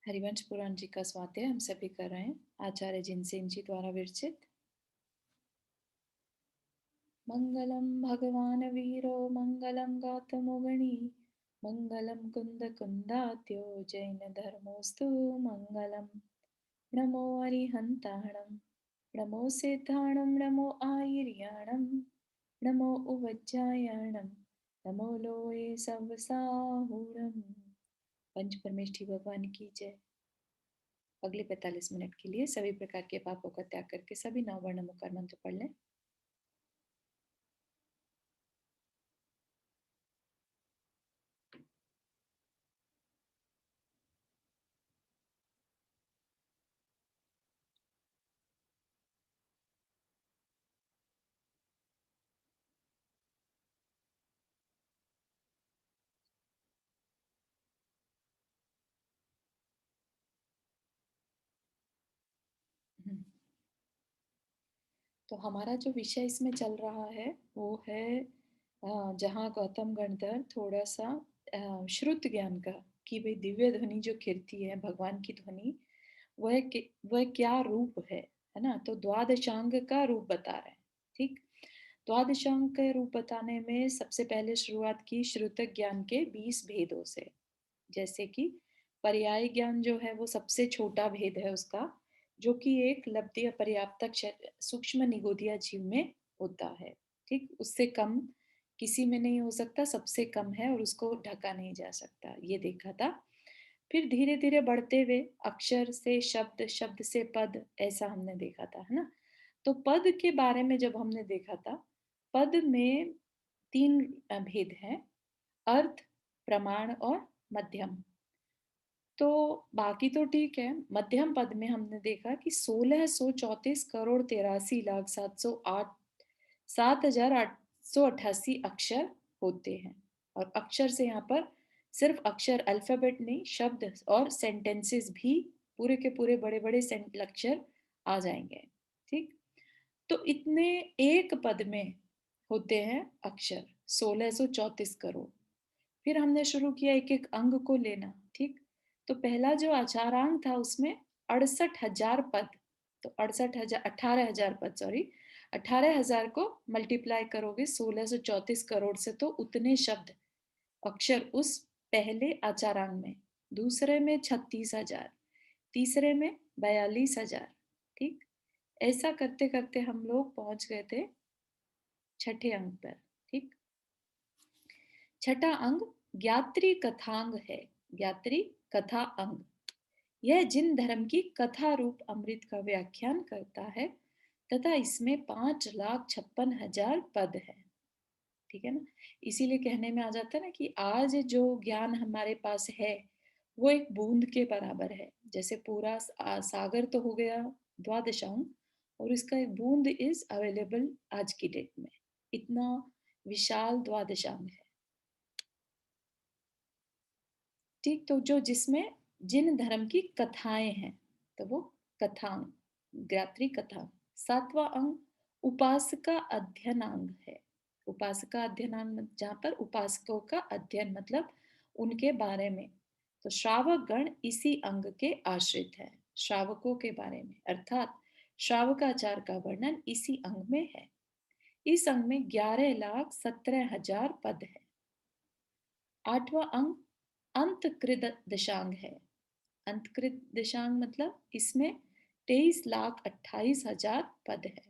हरिवंश पुराण जी का स्वाध्याय हम सभी कर रहे हैं। आचार्य जिनसेन जी द्वारा विरचित। मंगलम भगवान वीरो मंगलम गौतमोगणी मंगलम कुंद कुंदात्यो जैन धर्मोस्तु मंगलम। नमो अरिहंताणम नमो सिद्धाणम नमो आयर्याणम नमो उवज्जायाणम नमो लोये सवसाहूणम। पंच परमेष्ठी भगवान की जय। अगले 45 मिनट के लिए सभी प्रकार के पापों का त्याग करके सभी नववर्ण मुखर मंत्र पढ़ लें। तो हमारा जो विषय इसमें चल रहा है वो है जहाँ गौतम गणधर थोड़ा सा श्रुत ज्ञान का कि भाई दिव्य ध्वनि जो कीर्ति है भगवान की ध्वनि वह क्या रूप है ना। तो द्वादशांग का रूप बता रहे हैं। ठीक। द्वादशांग के रूप बताने में सबसे पहले शुरुआत की श्रुत ज्ञान के 20 भेदों से। जैसे कि पर्याय ज्ञान जो है वो सबसे छोटा भेद है उसका, जो कि एक लब्धि पर्याप्तक सूक्ष्म निगोदिया जीव में होता है। ठीक। उससे कम किसी में नहीं हो सकता, सबसे कम है और उसको ढका नहीं जा सकता, ये देखा था। फिर धीरे धीरे बढ़ते हुए अक्षर से शब्द, शब्द से पद, ऐसा हमने देखा था, है ना। तो पद के बारे में जब हमने देखा था, पद में 3 भेद हैं: अर्थ, प्रमाण और मध्यम। तो बाकी तो ठीक है। मध्यम पद में हमने देखा कि 1634 करोड़ 83 लाख 7,888 अक्षर होते हैं। और अक्षर से यहाँ पर सिर्फ अक्षर, अल्फाबेट नहीं, शब्द और सेंटेंसेस भी, पूरे के पूरे बड़े बड़े अक्षर आ जाएंगे। ठीक। तो इतने एक पद में होते हैं अक्षर 1634 करोड़। फिर हमने शुरू किया एक एक अंग को लेना। ठीक। तो पहला जो आचारांग था उसमें 68,000 पद। तो 68,000, 18,000 पद, सॉरी, 18,000 को मल्टीप्लाई करोगे 1634 करोड़ से तो उतने शब्द, अक्षर उस पहले आचारांग में। दूसरे में 36,000, तीसरे में 42,000। ठीक। ऐसा करते करते हम लोग पहुंच गए थे छठे अंग पर। ठीक। छठा अंग ज्ञात्री कथांग है। ज्ञात्री कथा अंग, यह जिन धर्म की कथा रूप अमृत का व्याख्यान करता है तथा इसमें 5,56,000 पद है। ठीक है ना। इसीलिए कहने में आ जाता है ना कि आज जो ज्ञान हमारे पास है वो एक बूंद के बराबर है। जैसे पूरा सागर तो हो गया द्वादशांग, और इसका एक बूंद इज अवेलेबल आज की डेट में। इतना विशाल द्वादशांग है। ठीक। तो जो जिसमें जिन धर्म की कथाएं हैं तो वो कथांग, गायत्री कथा। सातवां अंग उपासका अध्ययनांग है। उपासका अध्ययनांग जहाँ पर उपासकों का अध्ययन मतलब उनके बारे में। तो श्रावक गण इसी अंग के आश्रित है। श्रावकों के बारे में अर्थात श्रावकाचार का वर्णन इसी अंग में है। इस अंग में 11,17,000 पद है। आठवां अंग अंतकृत दशांग है। अंतकृत दशांग मतलब इसमें 23,28,000 पद है।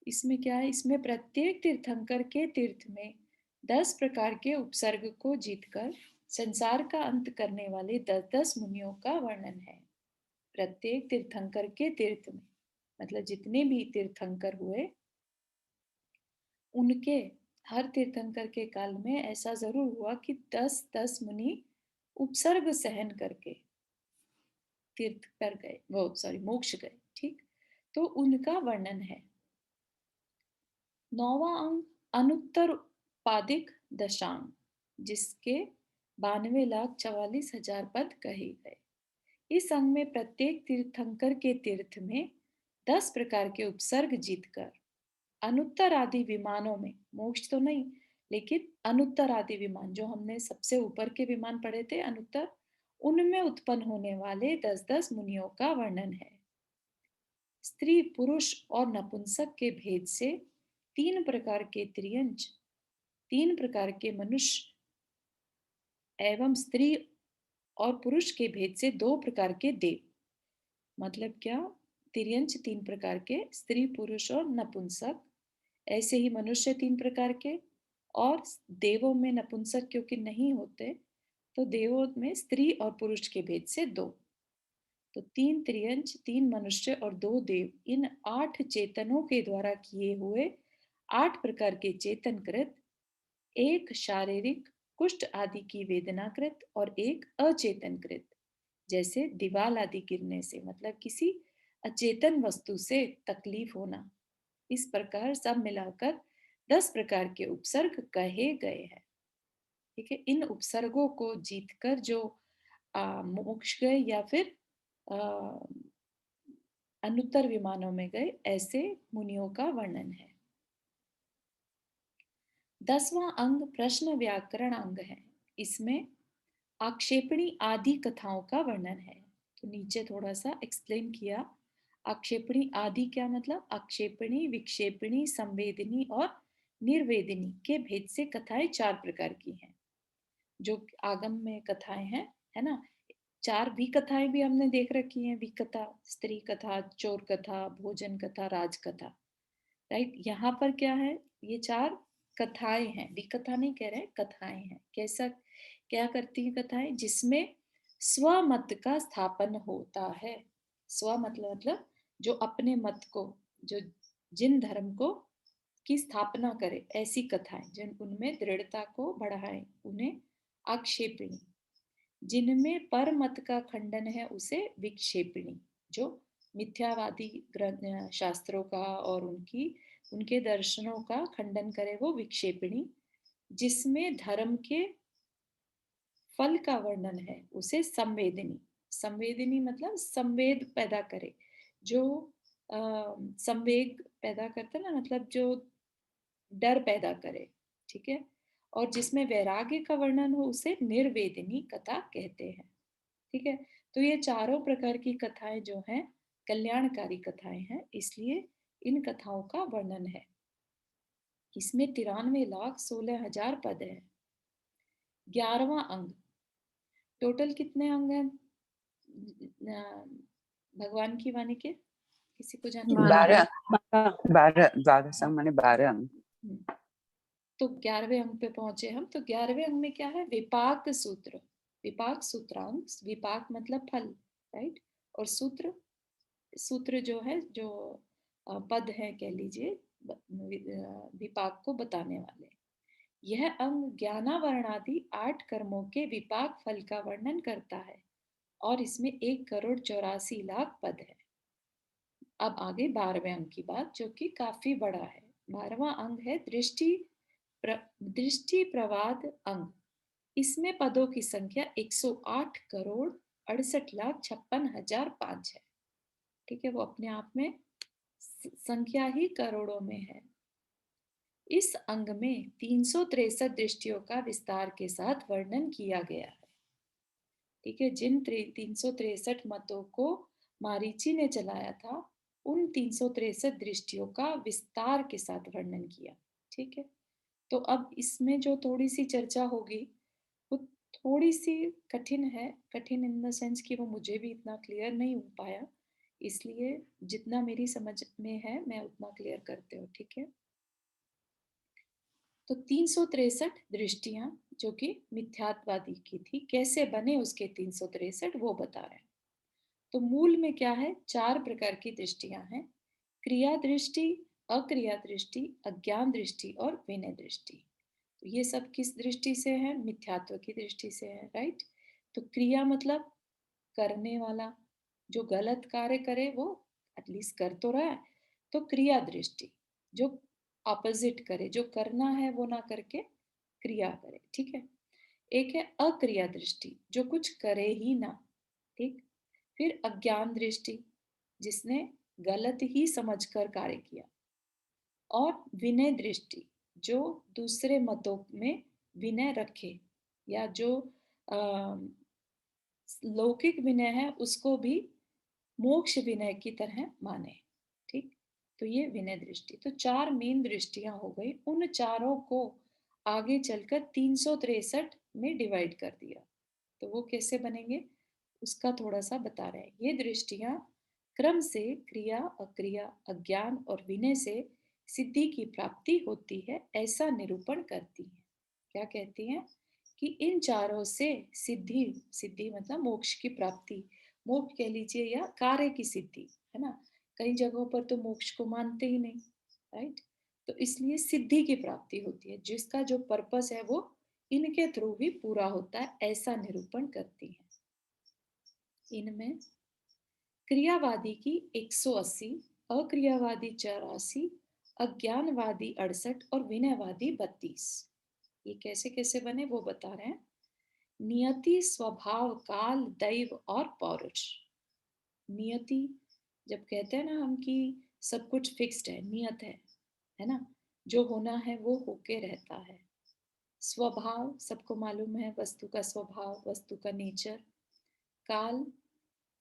इसमें क्या है, इसमें प्रत्येक तीर्थंकर के तीर्थ में 10 प्रकार के उपसर्ग को जीतकर संसार का अंत करने वाले 10-10 मुनियों का वर्णन है। प्रत्येक तीर्थंकर के तीर्थ में मतलब जितने भी तीर्थंकर हुए उनके, हर तीर्थंकर के काल में ऐसा जरूर हुआ कि 10-10 मुनि उपसर्ग सहन करके तीर्थ कर गए, वो सॉरी मोक्ष गए। ठीक। तो उनका वर्णन है। नौवां अंग अनुत्तर पादिक दशांग, जिसके 92,44,000 पद कहे गए। इस अंग में प्रत्येक तीर्थंकर के तीर्थ में 10 प्रकार के उपसर्ग जीतकर अनुत्तर आदि विमानों में, मोक्ष तो नहीं लेकिन अनुत्तर आदि विमान, जो हमने सबसे ऊपर के विमान पढ़े थे अनुत्तर, उनमें उत्पन्न होने वाले 10-10 मुनियों का वर्णन है। स्त्री, पुरुष और नपुंसक के भेद से 3 प्रकार के त्रियंच, 3 प्रकार के मनुष्य एवं स्त्री और पुरुष के भेद से 2 प्रकार के देव। मतलब क्या? तिर्यंच 3 प्रकार के, स्त्री, पुरुष और नपुंसक। ऐसे ही मनुष्य 3 प्रकार के, और देवों में नपुंसक क्योंकि नहीं होते, तो देवों में स्त्री और पुरुष के भेद से 2। तो 3 त्रियंच, 3 मनुष्य और 2 देव, इन 8 चेतनों के द्वारा किए हुए 8 प्रकार के चेतनकृत, एक शारीरिक कुष्ठ आदि की वेदनाकृत और एक अचेतनकृत, जैसे दीवाल आदि गिरने से, मतलब किसी अचेतन वस्तु से तकलीफ होना। इस प्रकार सब मिलाकर 10 प्रकार के उपसर्ग कहे गए हैं। ठीक है, इन उपसर्गों को जीतकर जो मोक्ष गए या फिर आ, अनुत्तर विमानों में गए, ऐसे मुनियों का वर्णन है। 10वां अंग प्रश्न व्याकरण अंग है। इसमें आक्षेपणी आदि कथाओं का वर्णन है। तो नीचे थोड़ा सा एक्सप्लेन किया। आक्षेपणी आदि क्या मतलब? आक्षेपणी, विक्षेपणी, संवेदनी और निर्वेदनी के भेद से कथाएं 4 प्रकार की हैं, जो आगम में कथाएं हैं, है ना। 4 विकथाएं भी हमने देख रखी हैं, विकथा, स्त्री कथा, चोर कथा, भोजन कथा, राज कथा। राइट, यहाँ पर क्या है? ये 4 कथाएं हैं, विकथा नहीं कह रहे, कथाएं हैं। कैसा, क्या करती हैं कथाएं? जिसमें स्वमत का स्थापन होता है। स्व मतलब जो अपने मत को, जो जिन धर्म को की स्थापना करे, ऐसी कथाएं, जिन उनमें दृढ़ता को बढ़ाए, उन्हें आक्षेपिणी। जिनमें पर मत का खंडन है, उसे विक्षेपिणी। जो मिथ्यावादी ग्रंथ शास्त्रों का और उनके दर्शनों का खंडन करे, वो विक्षेपिणी। जिसमें धर्म के फल का वर्णन है, उसे संवेदिनी। संवेदिनी मतलब संवेद पैदा करे, जो संवेग पैदा करता है ना, मतलब जो डर पैदा करे। ठीक है, और जिसमें वैराग्य का वर्णन हो, उसे निर्वेदिनी कथा कहते हैं। ठीक है, तो ये चारों प्रकार की कथाएं जो हैं, कल्याणकारी कथाएं हैं, इसलिए इन कथाओं का वर्णन है। इसमें 93,16,000 पद है। 11वां अंग। टोटल कितने अंग हैं भगवान की वाणी के? किसी को जानकारी? 12 12 द्वादश माने 12 अंग। तो 11वें अंग पे पहुंचे हम। तो 11वें अंग में क्या है? विपाक सूत्र, विपाक सूत्रांग। विपाक मतलब फल, राइट। और सूत्र, सूत्र जो है, जो पद है कह लीजिए, विपाक को बताने वाले। यह अंग ज्ञानावरणादि 8 कर्मों के विपाक फल का वर्णन करता है, और इसमें 1,84,00,000 पद है। अब आगे 12वें अंग की बात, जो कि काफी बड़ा है। 12वां अंग है दृष्टि प्रवाद अंग। इसमें पदों की संख्या 108,68,56,500 है। ठीक है, वो अपने आप में संख्या ही करोड़ों में है। इस अंग में 363 दृष्टियों का विस्तार के साथ वर्णन किया गया है। ठीक है, जिन 363 मतों को मारीची ने चलाया था, उन 363 दृष्टियों का विस्तार के साथ वर्णन किया। ठीक है, तो अब इसमें जो थोड़ी सी चर्चा होगी, वो थोड़ी सी कठिन है। कठिन इन द सेंस कि वो मुझे भी इतना क्लियर नहीं हो पाया, इसलिए जितना मेरी समझ में है मैं उतना क्लियर करते हो। ठीक है, तो 363 दृष्टियां जो कि मिथ्यात्वादी की थी, कैसे बने उसके 363 वो बता रहे हैं। तो मूल में क्या है? 4 प्रकार की दृष्टियां हैं। क्रिया दृष्टि, अक्रिया दृष्टि, अज्ञान दृष्टि और विनय दृष्टि। तो ये सब किस दृष्टि से है? मिथ्यात्व की दृष्टि से है, राइट। तो क्रिया मतलब करने वाला, जो गलत कार्य करे वो एटलीस्ट कर तो रहा है, तो क्रिया दृष्टि। जो ऑपोजिट करे, जो करना है वो ना करके क्रिया करे। ठीक है, एक है अक्रिया दृष्टि, जो कुछ करे ही ना। ठीक, फिर अज्ञान दृष्टि, जिसने गलत ही समझकर कार्य किया। और विनय दृष्टि, जो दूसरे मतों में विनय रखे, या जो लौकिक विनय है उसको भी मोक्ष विनय की तरह माने। ठीक, तो ये विनय दृष्टि। तो 4 मेन दृष्टियां हो गई। उन चारों को आगे चलकर 363 में डिवाइड कर दिया। तो वो कैसे बनेंगे उसका थोड़ा सा बता रहे हैं। ये दृष्टियां क्रम से क्रिया, अक्रिया, अज्ञान और विनय से सिद्धि की प्राप्ति होती है ऐसा निरूपण करती हैं। क्या कहती हैं कि इन चारों से सिद्धि, सिद्धि मतलब मोक्ष की प्राप्ति, मोक्ष कह लीजिए या कार्य की सिद्धि, है ना। कई जगहों पर तो मोक्ष को मानते ही नहीं, राइट। तो इसलिए सिद्धि की प्राप्ति होती है, जिसका जो पर्पस है वो इनके थ्रू ही पूरा होता है ऐसा निरूपण करती है। इनमें क्रियावादी की 180, अक्रियावादी 84, अज्ञानवादी 68 और विनयवादी 32। ये कैसे कैसे बने वो बता रहे हैं। नियति, स्वभाव, काल, दैव और पौरुष। नियति, जब कहते हैं ना हम कि सब कुछ फिक्स्ड है, नियत है ना, जो होना है वो होके रहता है। स्वभाव, सबको मालूम है वस्तु का स्वभाव, वस्तु का नेचर। काल,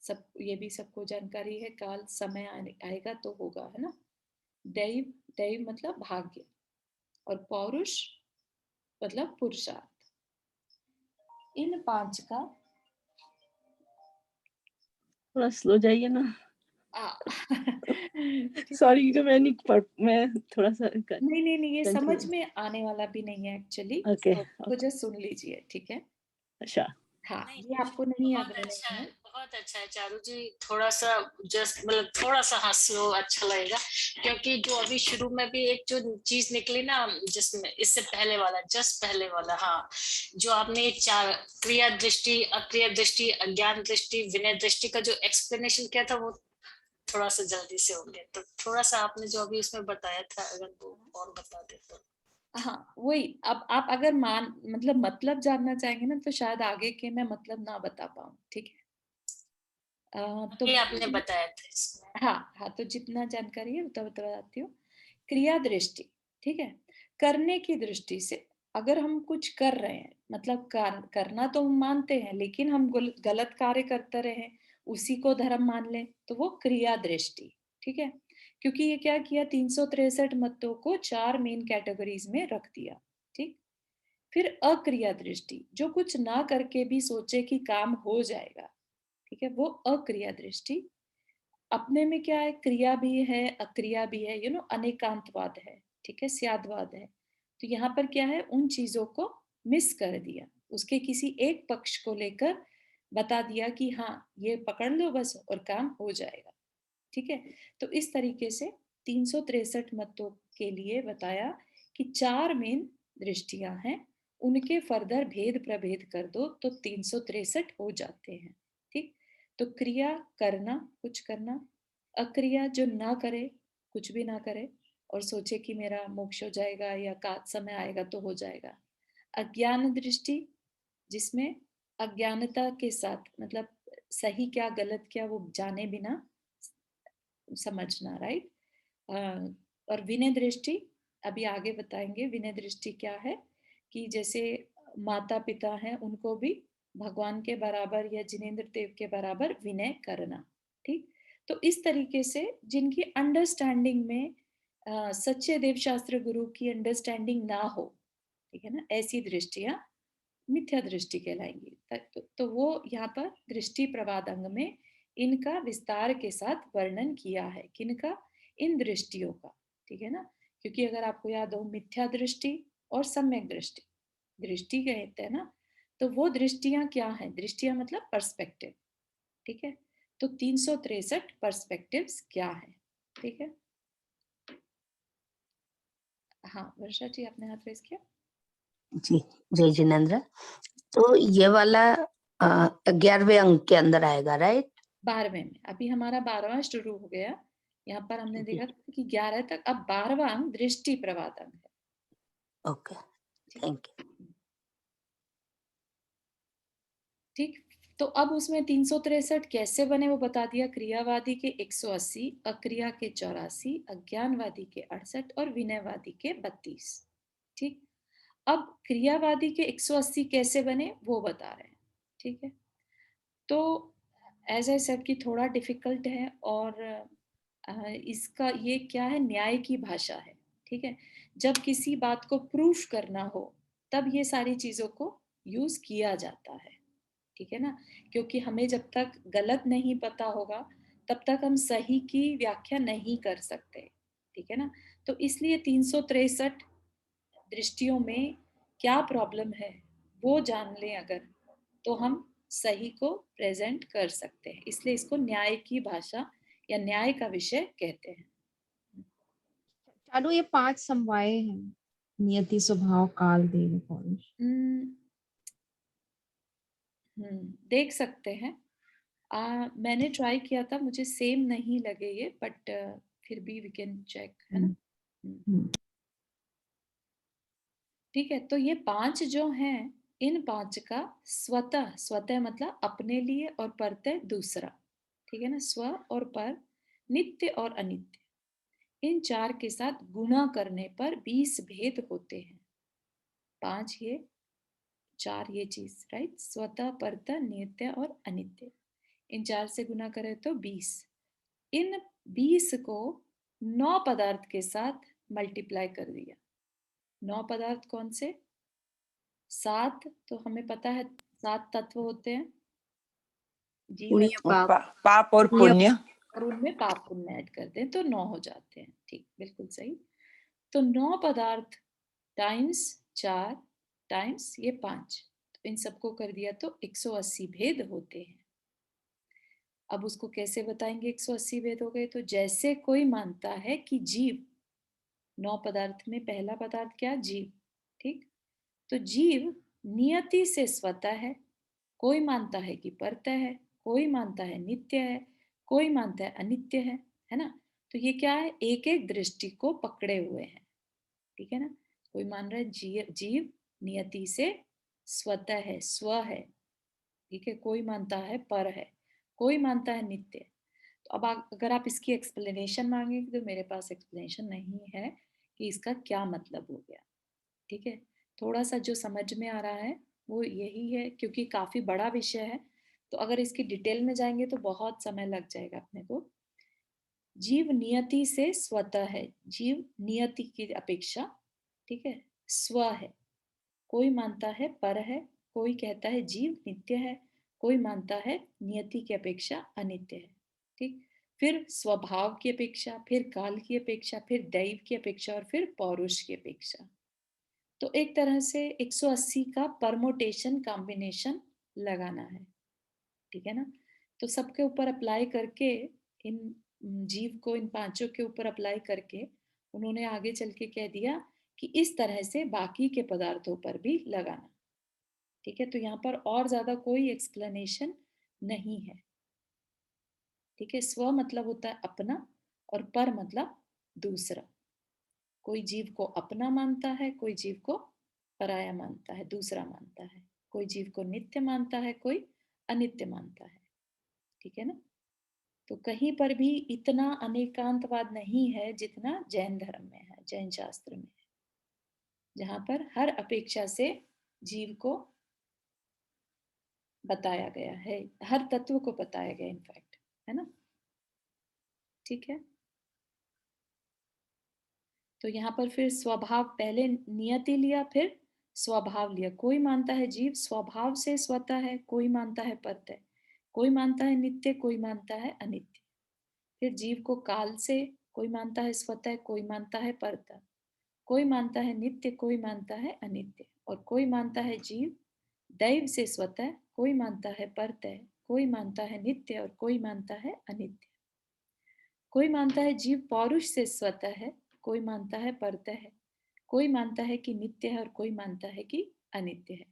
सब ये भी सबको जानकारी है, काल समय आएगा तो होगा, है ना। दैव, दैव मतलब भाग्य। और पौरुष मतलब पुरुषार्थ। इन 5 का थोड़ा स्लो जाइए ना। ठीक। सॉरी क्योंकि मैं थोड़ा सा नहीं नहीं नहीं, ये समझ confused। में आने वाला भी नहीं है एक्चुअली, ओके तो जस्ट सुन लीजिए, ठीक है। अच्छा हाँ, नहीं, ये आपको नहीं याद बहुत अच्छा रहने है, है। बहुत अच्छा है चारू जी। थोड़ा सा जस्ट मतलब थोड़ा सा हाँ स्लो अच्छा लगेगा, क्योंकि जो अभी शुरू में भी एक जो चीज निकली ना, जिसमें इससे पहले वाला, जस्ट पहले वाला, हाँ, जो आपने ये 4 क्रिया दृष्टि, अक्रिया दृष्टि, अज्ञान दृष्टि, विनय दृष्टि का जो एक्सप्लेनेशन किया था, वो थोड़ा सा जल्दी से हो गया। तो थोड़ा सा आपने जो अभी उसमें बताया था, अगर वो और बता दे तो। हाँ वही, अब आप अगर मतलब जानना चाहेंगे ना तो शायद आगे के मैं मतलब ना बता पाऊँ, ठीक है। तो ये आपने बताया था इसमें। हाँ हाँ, तो जितना जानकारी है उतना बताती हूँ। क्रिया दृष्टि, ठीक है, करने की दृष्टि से अगर हम कुछ कर रहे हैं, मतलब करना तो हम मानते हैं, लेकिन हम गलत कार्य करते रहे, उसी को धर्म मान लें, तो वो क्रिया दृष्टि, ठीक है। क्योंकि ये क्या किया, 363 मतों को 4 मेन कैटेगरीज में रख दिया, ठीक। फिर अक्रिया दृष्टि, जो कुछ ना करके भी सोचे कि काम हो जाएगा, ठीक है, वो अक्रिया दृष्टि। अपने में क्या है, क्रिया भी है, अक्रिया भी है, अनेकांतवाद है, ठीक है, स्यादवाद है। तो यहाँ पर क्या है, उन चीजों को मिस कर दिया, उसके किसी एक पक्ष को लेकर बता दिया कि हाँ ये पकड़ लो बस और काम हो जाएगा, ठीक है। तो इस तरीके से 363 मतों के लिए बताया कि 4 मेन दृष्टियां हैं, उनके फर्दर भेद प्रभेद कर दो तो 363 हो जाते हैं, ठीक। तो क्रिया, करना, कुछ करना। अक्रिया, जो ना करे, कुछ भी ना करे और सोचे कि मेरा मोक्ष हो जाएगा या का समय आएगा तो हो जाएगा। अज्ञान दृष्टि, जिसमें अज्ञानता के साथ, मतलब सही क्या गलत क्या वो जाने बिना समझना, राइट। और विनय दृष्टि, अभी आगे बताएंगे विनय दृष्टि क्या है, कि जैसे माता पिता हैं उनको भी भगवान के बराबर या जिनेंद्र देव के बराबर विनय करना, ठीक। तो इस तरीके से जिनकी अंडरस्टैंडिंग में सच्चे देव शास्त्र गुरु की अंडरस्टैंडिंग ना हो, ठीक है ना, ऐसी दृष्टियां मिथ्या दृष्टि कहलाएंगी। तो वो यहाँ पर दृष्टि प्रवाद अंग में इनका विस्तार के साथ वर्णन किया है, किनका, इन दृष्टियों का, ठीक है ना। क्योंकि अगर आपको याद हो, मिथ्या दृष्टि और सम्यक दृष्टि, दृष्टि कहते हैं ना, तो वो दृष्टियां क्या हैं, दृष्टियां मतलब पर्सपेक्टिव, ठीक है। तो 363 पर्सपेक्टिव्स क्या है, ठीक है। हाँ वर्षा जी, आपने हाथ रेस किया। जी जय जिनेन्द्र। तो ये वाला 11वें अंक के अंदर आएगा, राइट? 12वें में, अभी हमारा 12वां शुरू हो गया। यहाँ पर हमने जी। देखा था कि 11 तक, अब 12वां अंक दृष्टि प्रवाद अंक है, ओके, ठीक है। Thank you. ठीक, तो अब उसमें 363 कैसे बने वो बता दिया। क्रियावादी के 180, अक्रिया के 84, अज्ञानवादी के 68 और विनयवादी के 32, ठीक। अब क्रियावादी के 180 कैसे बने वो बता रहे हैं, ठीक है। तो एज आई सेड कि थोड़ा डिफिकल्ट है, और इसका ये क्या है, न्याय की भाषा है, ठीक है। जब किसी बात को प्रूफ करना हो तब ये सारी चीजों को यूज किया जाता है, ठीक है ना, क्योंकि हमें जब तक गलत नहीं पता होगा तब तक हम सही की व्याख्या नहीं कर सकते, ठीक है ना। तो इसलिए 363 दृष्टियों में क्या प्रॉब्लम है वो जान लें अगर, तो हम सही को प्रेजेंट कर सकते हैं, इसलिए इसको न्याय की भाषा या न्याय का विषय कहते हैं। चालू ये 5 समवाय हैं, नियति, स्वभाव, काल, देव, पौरुष। देख सकते हैं। मैंने ट्राई किया था, मुझे सेम नहीं लगे ये, बट फिर भी वी कैन चेक, है ना। ठीक है, तो ये 5 जो हैं, इन 5 का स्वतः, स्वतः मतलब अपने लिए, और परतः दूसरा, ठीक है ना, स्व और पर, नित्य और अनित्य, इन 4 के साथ गुणा करने पर 20 भेद होते हैं। 5 ये, 4 ये चीज, राइट, स्वतः, परतः, नित्य और अनित्य, इन 4 से गुना करें तो 20। इन 20 को 9 पदार्थ के साथ मल्टीप्लाई कर दिया। 9 पदार्थ कौन से? 7 तो हमें पता है 7 तत्व होते हैं जी, पुण्य पाप, पाप और पुण्य, और उनमें पाप पुण्य ऐड करते हैं तो 9 हो जाते हैं, ठीक, बिल्कुल सही। तो 9 पदार्थ टाइम्स 4 टाइम्स ये 5, तो इन सबको कर दिया तो 180 भेद होते हैं। अब उसको कैसे बताएंगे 180 भेद हो गए? तो जैसे कोई मानता है कि जीव, 9 पदार्थ में पहला पदार्थ क्या? जीव, ठीक। तो जीव नियति से स्वतः है, कोई मानता है कि परतः है, कोई मानता है नित्य है, कोई मानता है अनित्य है ना। तो ये क्या है? एक एक दृष्टि को पकड़े हुए हैं, ठीक है ना। कोई मान रहा है जीव नियति से स्वतः है, स्व है, ठीक है। कोई मानता है पर है, कोई मानता है नित्य। तो अब अगर आप इसकी एक्सप्लेनेशन मांगेंगे तो मेरे पास एक्सप्लेनेशन नहीं है कि इसका क्या मतलब हो गया, ठीक है। थोड़ा सा जो समझ में आ रहा है वो यही है, क्योंकि काफी बड़ा विषय है, तो अगर इसकी डिटेल में जाएंगे तो बहुत समय लग जाएगा अपने को। जीव नियति से स्वतः है, जीव नियति की अपेक्षा, ठीक है, स्व है। कोई मानता है पर है, कोई कहता है जीव नित्य है, कोई मानता है नियति की अपेक्षा अनित्य है, ठीक। फिर स्वभाव की अपेक्षा, फिर काल की अपेक्षा, फिर दैव की अपेक्षा, और फिर पौरुष की अपेक्षा। तो एक तरह से 180 का परमोटेशन कॉम्बिनेशन लगाना है, ठीक है ना। तो सबके ऊपर अप्लाई करके, इन जीव को इन 5 के ऊपर अप्लाई करके उन्होंने आगे चल के कह दिया कि इस तरह से बाकी के पदार्थों पर भी लगाना, ठीक है। तो यहाँ पर और ज्यादा कोई एक्सप्लेनेशन नहीं है, ठीक है। स्व मतलब होता है अपना, और पर मतलब दूसरा। कोई जीव को अपना मानता है, कोई जीव को पराया मानता है, दूसरा मानता है। कोई जीव को नित्य मानता है, कोई अनित्य मानता है, ठीक है ना। तो कहीं पर भी इतना अनेकांतवाद नहीं है जितना जैन धर्म में है, जैन शास्त्र में है, जहां पर हर अपेक्षा से जीव को बताया गया है, हर तत्व को बताया गया इनफैक्ट, है ना, ठीक है। तो यहाँ पर फिर स्वभाव, पहले नियति लिया, फिर स्वभाव लिया। कोई मानता है जीव स्वभाव से स्वतः है, कोई मानता है परतः, कोई मानता है नित्य, कोई मानता है अनित्य। फिर जीव को काल से, कोई मानता है स्वतः, कोई मानता है परतः, कोई मानता है नित्य, कोई मानता है अनित्य, और कोई मानता है जीव दैव से स्वतः, कोई मानता है परतः, कोई मानता है नित्य, और कोई मानता है अनित्य। कोई मानता है जीव पौरुष से स्वतः है, कोई मानता है परतः है, कोई मानता है कि नित्य है, और कोई मानता है कि अनित्य है।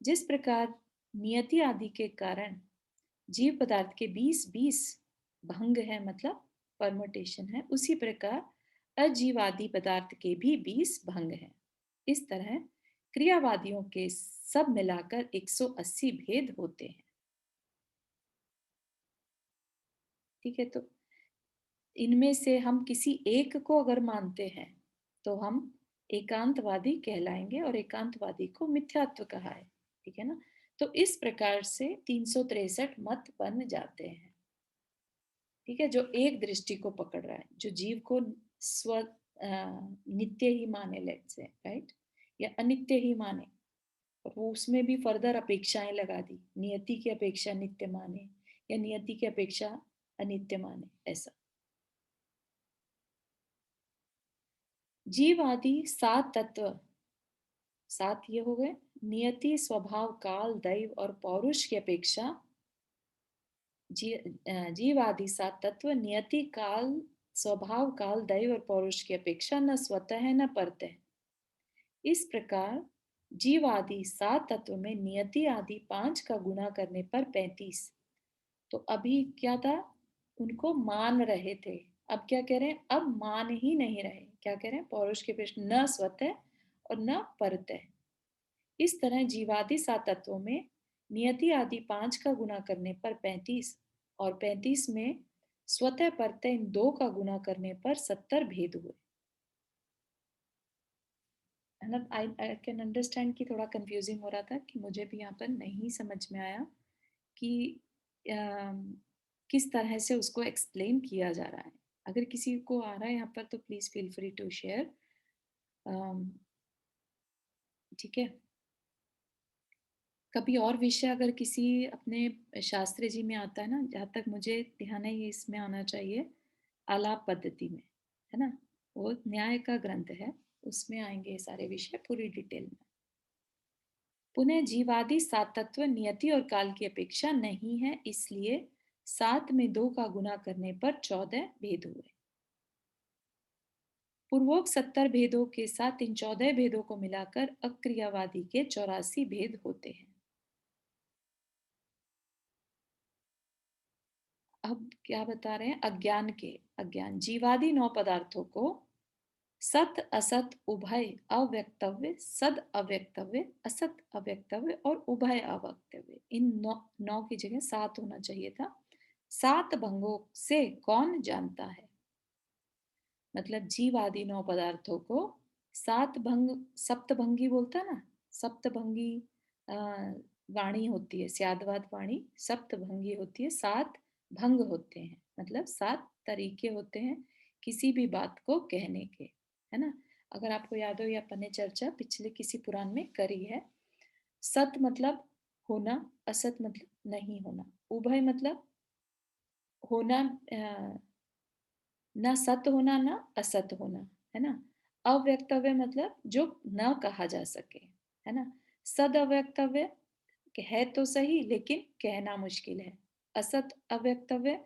जिस प्रकार नियति आदि के कारण जीव पदार्थ के 20-20 भंग है, मतलब परमुटेशन है, उसी प्रकार अजीवादी पदार्थ के भी 20 भंग हैं। इस तरह क्रियावादियों के सब मिलाकर 180 भेद होते हैं, ठीक है। तो इनमें से हम किसी एक को अगर मानते हैं तो हम एकांतवादी कहलाएंगे, और एकांतवादी को मिथ्यात्व कहा है, ठीक है ना। तो इस प्रकार से 363 मत बन जाते हैं। ठीक है, जो एक दृष्टि को पकड़ रहा है, जो जीव को स्व नित्य ही माने, लेट्स से, राइट, या अनित्य ही माने, और वो उसमें भी फर्दर अपेक्षाएं लगा दी, नियति की अपेक्षा नित्य माने या नियति की अपेक्षा अनित्य माने, ऐसा। जीव आदि 7 तत्व, 7 ये हो गए, नियति, स्वभाव, काल, दैव और पौरुष की अपेक्षा जीव आदि 7 तत्व नियति, काल, स्वभाव, काल, दैव और पौरुष की अपेक्षा न स्वतः है न परतः है। इस प्रकार जीव आदि 7 तत्व में नियति आदि 5 का गुणा करने पर 35। तो अभी क्या था, उनको मान रहे थे, अब क्या कह रहे हैं, अब मान ही नहीं रहे, क्या कह रहे हैं, पौरुष के पेश न स्वतः और न परतः। इस तरह जीवादि 7 तत्वों में नियति आदि 5 का गुणा करने पर 35 और 35 में स्वतः परतः इन 2 का गुणा करने पर 70 भेद हुए। आई कैन अंडरस्टैंड कि थोड़ा कंफ्यूजिंग हो रहा था, कि मुझे भी यहाँ पर नहीं समझ में आया कि किस तरह से उसको एक्सप्लेन किया जा रहा है। अगर किसी को आ रहा है यहाँ पर तो please feel free to share. ठीक है, कभी और विषय अगर किसी अपने शास्त्र जी में आता है ना, जहाँ तक मुझे ध्यान है ये इसमें आना चाहिए, आलाप पद्धति में, है ना, वो न्याय का ग्रंथ है, उसमें आएंगे सारे विषय पूरी डिटेल में। पुनः जीवादि 7 तत्व नियति और काल की अपेक्षा नहीं है, इसलिए 7 में 2 का गुना करने पर 14 भेद हुए। पूर्वोक्त 70 भेदों के साथ इन 14 भेदों को मिलाकर अक्रियावादी के 84 भेद होते हैं। अब क्या बता रहे हैं, अज्ञान के, अज्ञान जीवादि 9 पदार्थों को सत, असत, उभय, अव्यक्तव्य, सद अव्यक्तव्य, असत अव्यक्तव्य और उभय अव्यक्तव्य, इन 9 की जगह 7 होना चाहिए था। 7 भंगों से कौन जानता है, मतलब जीव आदि 9 पदार्थों को 7 भंग, सप्तभंगी बोलता ना, सप्तभंगी वाणी होती है, स्यादवाद वाणी सप्तभंगी होती है, 7 भंग होते हैं, मतलब 7 तरीके होते हैं किसी भी बात को कहने के, है ना। अगर आपको याद हो, या अपन ने चर्चा पिछले किसी पुराण में करी है। सत मतलब होना, असत मतलब नहीं होना, उभय मतलब होना, ना सत होना ना असत होना, है ना। अव्यक्तव्य मतलब जो न कहा जा सके, है ना। सद अव्यक्तव्य है तो सही लेकिन कहना मुश्किल है। असत अव्यक्तव्य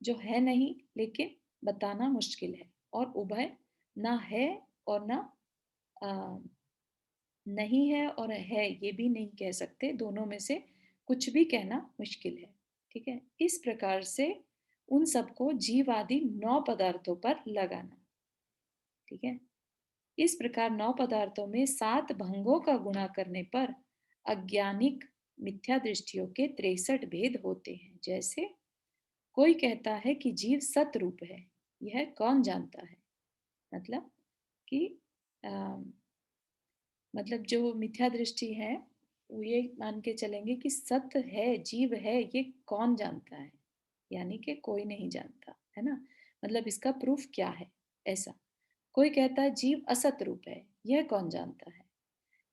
जो है नहीं लेकिन बताना मुश्किल है। और उभय ना है और ना नहीं है और है ये भी नहीं कह सकते, दोनों में से कुछ भी कहना मुश्किल है। ठीक है, इस प्रकार से उन सबको जीव आदि 9 पदार्थों पर लगाना। ठीक है, इस प्रकार 9 पदार्थों में 7 भंगों का गुणा करने पर अज्ञानिक मिथ्या दृष्टियों के 63 भेद होते हैं। जैसे कोई कहता है कि जीव सत रूप है, यह कौन जानता है, मतलब कि मतलब जो मिथ्या दृष्टि है वो ये मान के चलेंगे कि सत्य है, जीव है, ये कौन जानता है, यानी कि कोई नहीं जानता, है ना। मतलब इसका प्रूफ क्या है, ऐसा। कोई कहता है जीव असत रूप है, यह कौन जानता है।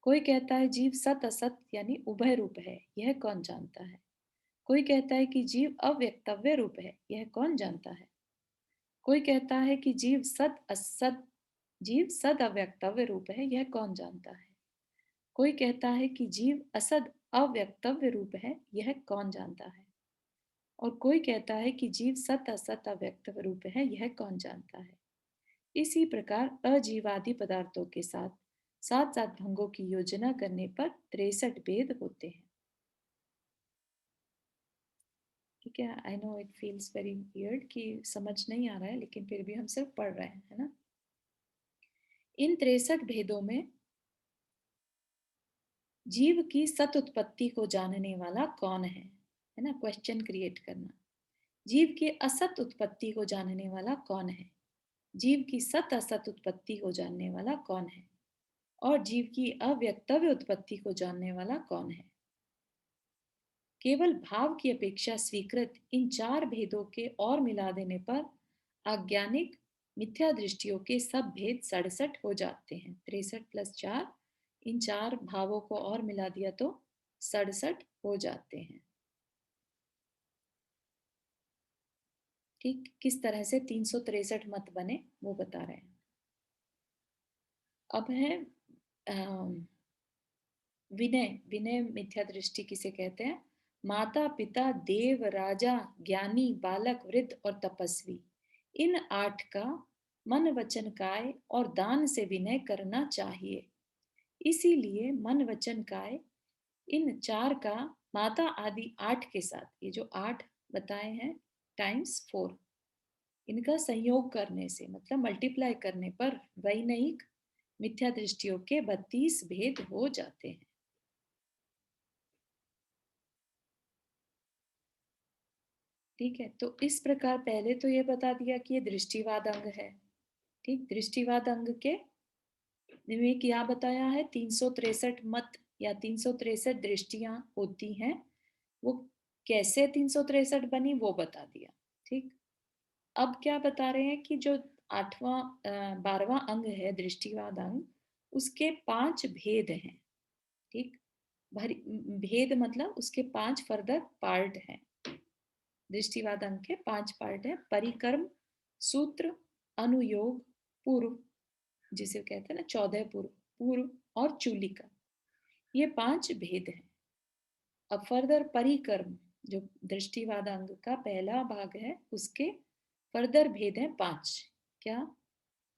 कोई कहता है जीव सत असत यानी उभय रूप है, यह कौन जानता है। कोई कहता है कि जीव अव्यक्तव्य रूप है, यह कौन जानता है। कोई कहता है कि जीव सद अव्यक्तव्य रूप है, यह कौन जानता है। कोई कहता है कि जीव असद अव्यक्तव्य रूप है, यह कौन जानता है। और कोई कहता है कि जीव सत असत अव्यक्तव्य रूप है, यह कौन जानता है। इसी प्रकार अजीवादि पदार्थों के साथ 7 भंगों की योजना करने पर 63 भेद होते हैं। ठीक है, I know it feels very weird कि समझ नहीं आ रहा है, लेकिन फिर भी हम सिर्फ पढ़ रहे हैं, है ना। इन 63 भेदों में जीव की सत उत्पत्ति को जानने वाला कौन है ना, क्वेश्चन क्रिएट करना। जीव की असत उत्पत्ति को जानने वाला कौन है। जीव की सत असत उत्पत्ति को जानने वाला कौन है। और जीव की अव्यक्तव्य उत्पत्ति को जानने वाला कौन है। केवल भाव की अपेक्षा स्वीकृत इन 4 भेदों के और मिला देने पर आज्ञानिक मिथ्या दृष्टियों के सब भेद 67 हो जाते हैं। 63 + 4, इन 4 भावों को और मिला दिया तो 67 हो जाते हैं। ठीक, किस तरह से 363 मत बने वो बता रहे हैं। अब है विनय। विनय मिथ्या दृष्टि किसे कहते हैं? माता पिता देव राजा ज्ञानी बालक वृद्ध और तपस्वी, इन 8 का मन वचन काय और दान से विनय करना चाहिए। इसीलिए मन वचन काय इन 4 का माता आदि 8 के साथ, ये जो 8 बताए हैं ×4, इनका संयोग करने से मतलब मल्टीप्लाई करने पर वैनयिक मिथ्या दृष्टियों के 32 भेद हो जाते हैं। ठीक है, तो इस प्रकार पहले तो ये बता दिया कि ये दृष्टिवाद अंग है। ठीक, दृष्टिवाद अंग के में क्या बताया है? 363 मत या 363 दृष्टियां होती हैं। वो कैसे 363 बनी वो बता दिया। ठीक, अब क्या बता रहे हैं कि जो 12वां अंग है दृष्टिवाद अंग, उसके 5 भेद हैं। ठीक, भेद मतलब उसके 5 फर्दर पार्ट हैं। दृष्टिवाद अंग के 5 पार्ट है। परिकर्म, सूत्र, अनुयोग, पूर्व, जिसे कहते हैं ना 14 पूर्व, पूर्व और चूलिका, ये 5 भेद हैं। अब फर्दर परिकर्म जो दृष्टिवाद अंग का पहला भाग है, उसके फर्दर भेद हैं 5। क्या?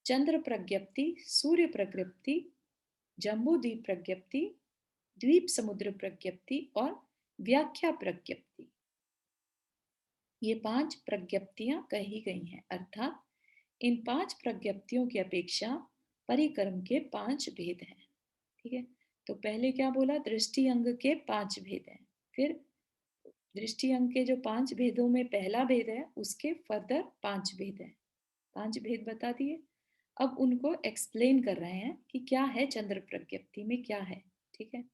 चंद्र प्रज्ञप्ति, सूर्य प्रज्ञप्ति, जम्बूद्वीप प्रज्ञप्ति, द्वीप समुद्र प्रज्ञप्ति और व्याख्या प्रज्ञप्ति। ये 5 प्रज्ञप्तियां कही गई हैं, अर्थात इन 5 प्रज्ञप्तियों की अपेक्षा परिकर्म के 5 भेद हैं। ठीक है, तो पहले क्या बोला? दृष्टि अंग के 5 भेद हैं। फिर दृष्टि अंग के जो 5 भेदों में पहला भेद है, उसके फर्दर 5 भेद हैं। 5 भेद बता दिए। अब उनको एक्सप्लेन कर रहे हैं कि क्या है चंद्र प्रज्ञप्ति में, क्या है। ठीक है,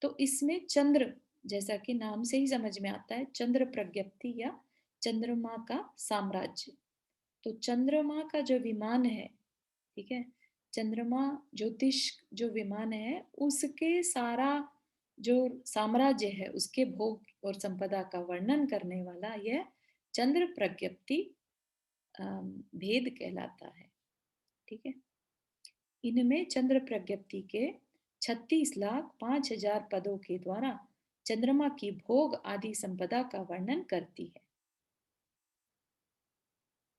तो इसमें चंद्र, जैसा कि नाम से ही समझ में आता है, चंद्र प्रज्ञप्ति या चंद्रमा का साम्राज्य। तो चंद्रमा का जो विमान है, ठीक है, चंद्रमा ज्योतिष जो विमान है, उसके सारा जो साम्राज्य है, उसके भोग और संपदा का वर्णन करने वाला यह चंद्र प्रज्ञप्ति भेद कहलाता है। ठीक है, इनमें चंद्र प्रज्ञप्ति के 36,05,000 पदों के द्वारा चंद्रमा की भोग आदि संपदा का वर्णन करती है।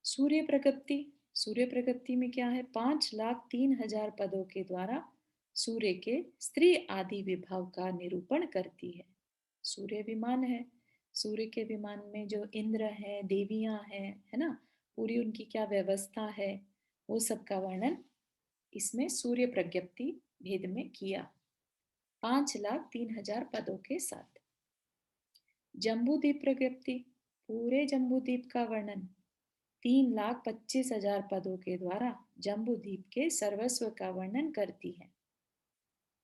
सूर्य प्रज्ञप्ति, सूर्य प्रज्ञप्ति में क्या है? 5,03,000 पदों के द्वारा सूर्य के स्त्री आदि विभाव का निरूपण करती है। सूर्य विमान है, सूर्य के विमान में जो इंद्र है, देवियां हैं, है ना, पूरी उनकी क्या व्यवस्था है, वो सब का वर्णन इसमें सूर्य प्रज्ञप्ति भेद में किया 5,03,000 पदों के साथ। जम्बूद्वीप प्रज्ञप्ति, पूरे जम्बूद्वीप का वर्णन 3,25,000 पदों के द्वारा जम्बूद्वीप के सर्वस्व का वर्णन करती है।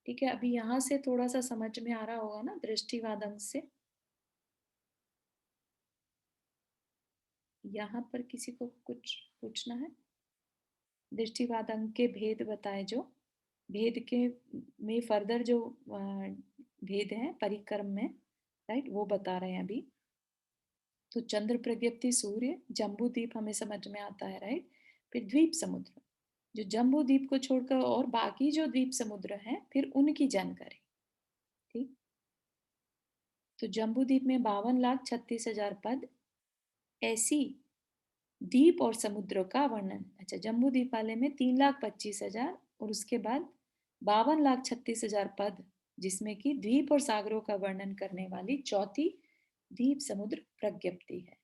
ठीक है, अभी यहाँ से थोड़ा सा समझ में आ रहा होगा ना दृष्टिवाद अंग से। यहाँ पर किसी को कुछ पूछना है? दृष्टिवाद अंग के भेद बताए, जो भेद के में फर्दर जो भेद हैं परिक्रम में, राइट, वो बता रहे हैं अभी। तो चंद्र प्रज्ञप्ति, सूर्य, जम्बूद्वीप हमें समझ में आता है, राइट। फिर द्वीप समुद्र, जो जम्बूद्वीप को छोड़कर और बाकी जो द्वीप समुद्र हैं, फिर उनकी जानकारी। ठीक, तो जम्बूद्वीप में 52,36,000 पद, ऐसी द्वीप और समुद्र का वर्णन। अच्छा, जम्बूद्वीप वाले में 3,25,000 और उसके बाद 52,36,000 पद, जिसमें कि द्वीप और सागरों का वर्णन करने वाली चौथी द्वीप समुद्र प्रज्ञप्ति है।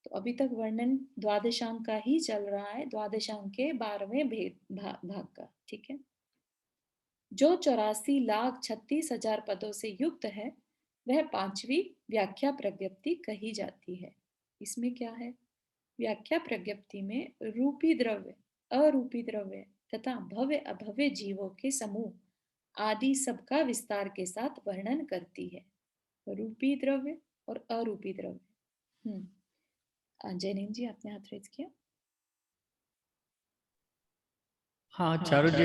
तो अभी तक वर्णन द्वादशांक का ही चल रहा है, द्वादशांक के 12वें भाग का। ठीक है, जो 84,36,000 पदों से युक्त है, वह 5वीं व्याख्या प्रज्ञप्ति कही जाती है। इसमें क्या है? व्याख्या प्रज्ञप्ति में रूपी द्रव्य, अरूपी द्रव्य तथा भव्य अभव्य जीवों के समूह आदि सबका विस्तार के साथ वर्णन करती है। रूपी द्रव्य और अरूपी द्रव्य। जैनिन जी, आपने हाथ रेज किया। हाँ चारू जी,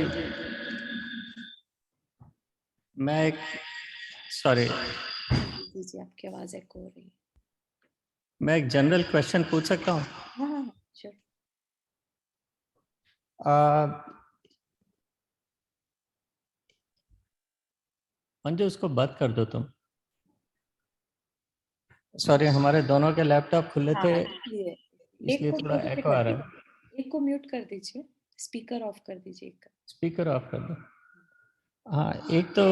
मैं एक सॉरी जी, आपकी आवाज एको हो रही है। मैं एक जनरल क्वेश्चन पूछ सकता हूँ? हाँ हाँ श्योर। मंजू, उसको बंद कर दो तुम। सॉरी, हमारे दोनों के लैपटॉप खुले थे, इसलिए थोड़ा एको आ रहा है। एक को म्यूट कर दीजिए, स्पीकर ऑफ कर दीजिए। एक का स्पीकर ऑफ कर दो। हाँ, एक तो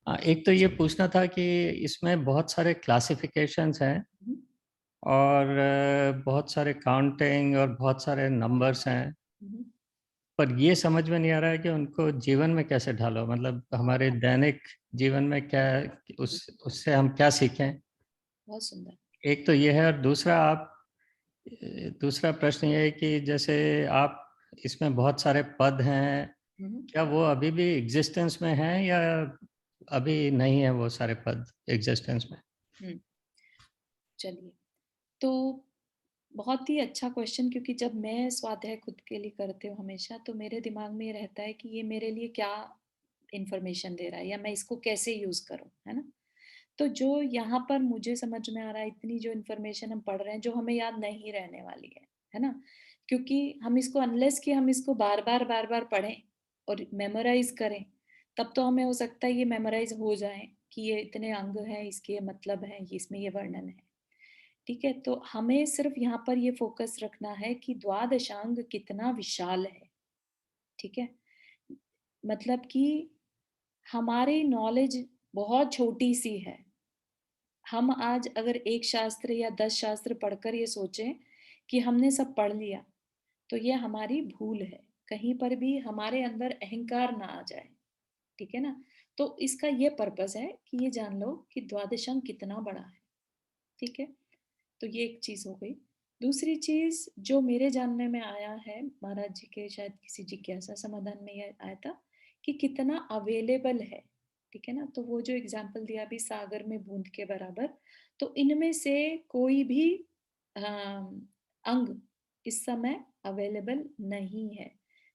एक तो ये पूछना था कि इसमें बहुत सारे क्लासिफिकेशंस हैं और बहुत सारे काउंटिंग और बहुत सारे नंबर्स हैं, पर ये समझ में नहीं आ रहा है कि उनको जीवन में कैसे ढालो, मतलब हमारे दैनिक जीवन में क्या उससे हम क्या सीखें। बहुत सुंदर। एक तो ये है, और दूसरा प्रश्न ये है कि जैसे आप इसमें बहुत सारे पद हैं, क्या वो अभी भी एग्जिस्टेंस में हैं या अभी नहीं है वो सारे पद एग्जिस्टेंस में? चलिए, तो बहुत ही अच्छा क्वेश्चन, क्योंकि जब मैं स्वाध्याय खुद के लिए करती हूँ हमेशा, तो मेरे दिमाग में ये रहता है कि ये मेरे लिए क्या इंफॉर्मेशन दे रहा है या मैं इसको कैसे यूज करूँ, है ना। तो जो यहाँ पर मुझे समझ में आ रहा है, इतनी जो इन्फॉर्मेशन हम पढ़ रहे हैं जो हमें याद नहीं रहने वाली है ना, क्योंकि हम इसको अनलेस कि हम इसको बार बार पढ़ें और मेमोराइज करें, तब तो हमें हो सकता है ये मेमोराइज हो जाए कि ये इतने अंग हैं, इसके ये मतलब है, इसमें ये वर्णन है। ठीक है, तो हमें सिर्फ यहाँ पर ये फोकस रखना है कि द्वादशांग कितना विशाल है। ठीक है, मतलब कि हमारी नॉलेज बहुत छोटी सी है। हम आज अगर एक शास्त्र या 10 शास्त्र पढ़कर ये सोचें कि हमने सब पढ़ लिया, तो ये हमारी भूल है। कहीं पर भी हमारे अंदर अहंकार ना आ जाए। ठीक है ना, तो इसका ये पर्पस है कि ये जान लो कि द्वादशांग कितना बड़ा है। ठीक है, तो ये एक चीज हो गई। दूसरी चीज जो मेरे जानने में आया है, महाराज जी के शायद किसी जिज्ञासा समाधान में ये आया था कि कितना अवेलेबल है। ठीक है ना, तो वो जो एग्जाम्पल दिया भी सागर में बूंद के बराबर, तो इनमें से कोई भी अंग इस समय अवेलेबल नहीं है।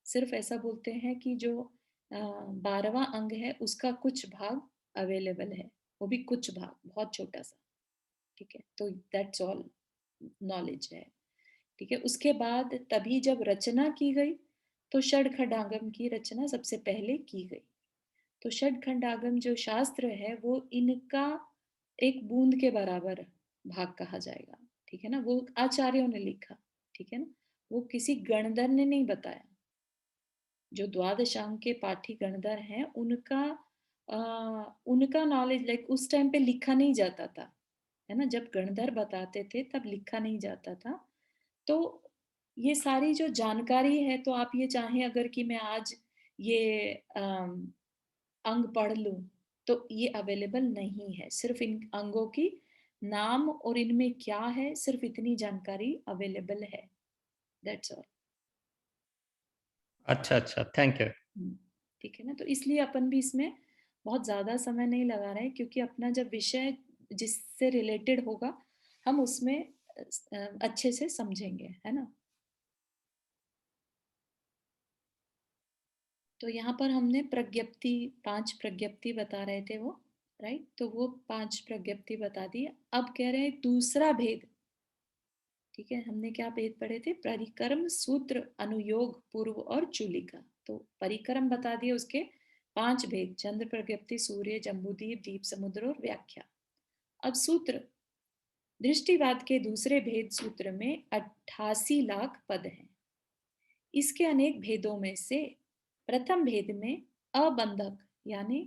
सिर्फ ऐसा बोलते हैं कि जो 12वां अंग है उसका कुछ भाग अवेलेबल है, वो भी कुछ भाग, बहुत छोटा सा। ठीक है, तो दैट्स ऑल नॉलेज है। ठीक है, उसके बाद तभी जब रचना की गई तो षडखंडागम की रचना सबसे पहले की गई। तो षडखंडागम जो शास्त्र है वो इनका एक बूंद के बराबर भाग कहा जाएगा। ठीक है ना, वो आचार्यों ने लिखा। ठीक है ना, वो किसी गणधर ने नहीं बताया। जो द्वादशांग के पाठी गणधर हैं उनका नॉलेज लाइक उस टाइम पे लिखा नहीं जाता था, है ना। जब गणधर बताते थे तब लिखा नहीं जाता था। तो ये सारी जो जानकारी है, तो आप ये चाहें अगर कि मैं आज ये अंग पढ़ लूं, तो ये अवेलेबल नहीं है। सिर्फ इन अंगों की नाम और इनमें क्या है, सिर्फ इतनी जानकारी अवेलेबल है। That's all. अच्छा, थैंक यू। ठीक है ना, तो इसलिए अपन भी इसमें बहुत ज्यादा समय नहीं लगा रहे हैं, क्योंकि अपना जब विषय जिससे रिलेटेड होगा हम उसमें अच्छे से समझेंगे, है ना। तो यहाँ पर हमने प्रज्ञप्ति 5 प्रज्ञप्ति बता रहे थे वो, राइट। तो वो 5 प्रज्ञप्ति बता दी। अब कह रहे हैं दूसरा भेद। ठीक है, हमने क्या भेद पढ़े थे? परिक्रम, सूत्र, अनुयोग, पूर्व और चूलिका। तो परिक्रम बता दिए, उसके 5 भेद, चंद्र, प्रज्ञप्ति, सूर्य, जम्बूद्वीप, दीप, समुद्र और व्याख्या। अब सूत्र, दृष्टिवाद के दूसरे भेद सूत्र में 88 लाख पद हैं। इसके अनेक भेदों में से प्रथम भेद में अबंधक यानी